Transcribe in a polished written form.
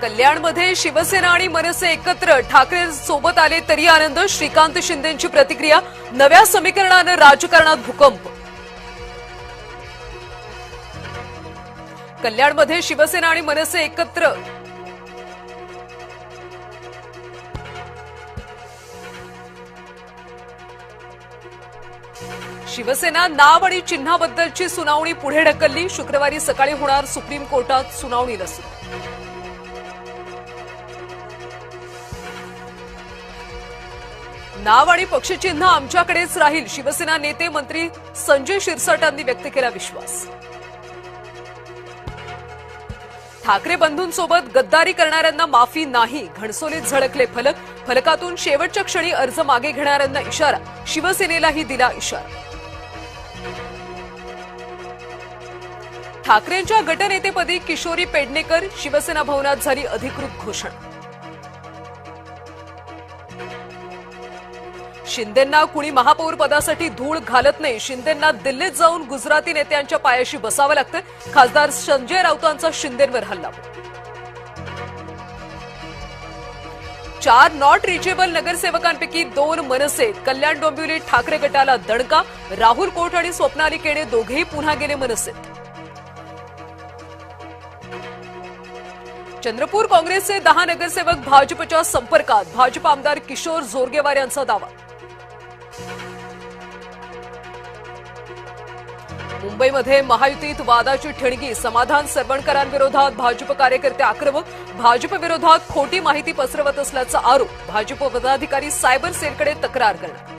कल्याणमध्ये शिवसेना आणि मनसे एकत्र, ठाकरे सोबत आले तरी आनंद. श्रीकांत शिंदेंची प्रतिक्रिया. नव्या समीकरणानं राजकारणात भूकंप. कल्याणमध्ये शिवसेना आणि मनसे एकत्र. शिवसेना नाव आणि चिन्हाबद्दलची सुनावणी पुढे ढकलली. शुक्रवारी सकाळी होणार सुप्रीम कोर्टात सुनावणीला सुरू. नाव आणि पक्षचिन्ह आमच्याकडेच राहील. शिवसेना नेते मंत्री संजय शिरसाटांनी व्यक्त केला विश्वास. ठाकरे बंधूंसोबत गद्दारी करणाऱ्यांना माफी नाही. घणसोलीत झळकले फलक. फलकातून शेवटच्या क्षणी अर्ज मागे घेणाऱ्यांना इशारा. शिवसेनेलाही दिला इशारा. ठाकरेंच्या गटनेतेपदी किशोरी पेडणेकर. शिवसेना भवनात झाली अधिकृत घोषणा. शिंदेंना कुणी महापौर पदासाठी धूळ घालत नाही. शिंदेंना दिल्लीत जाऊन गुजराती नेत्यांच्या पायाशी बसावं लागतं. खासदार संजय राऊतांचा शिंदेंवर हल्ला. 4 नॉट रिचेबल नगरसेवकांपैकी 2 मनसे. कल्याण डोंबिवली ठाकरे गटाला दणका. राहुल कोट आणि स्वप्नाली केणे दोघेही पुन्हा गेले मनसेत. चंद्रपूर काँग्रेसचे 10 नगरसेवक भाजपच्या संपर्कात. भाजप आमदार किशोर जोरगेवार यांचा दावा. मुंबईमध्ये महायुतीत वादाची ठिणगी. समाधान सरवणकरांविरोधात भाजप कार्यकर्ते आक्रमक. भाजप विरोधात खोटी माहिती पसरवत असल्याचा आरोप. भाजप पदाधिकारी सायबर सेलकडे तक्रार करणार.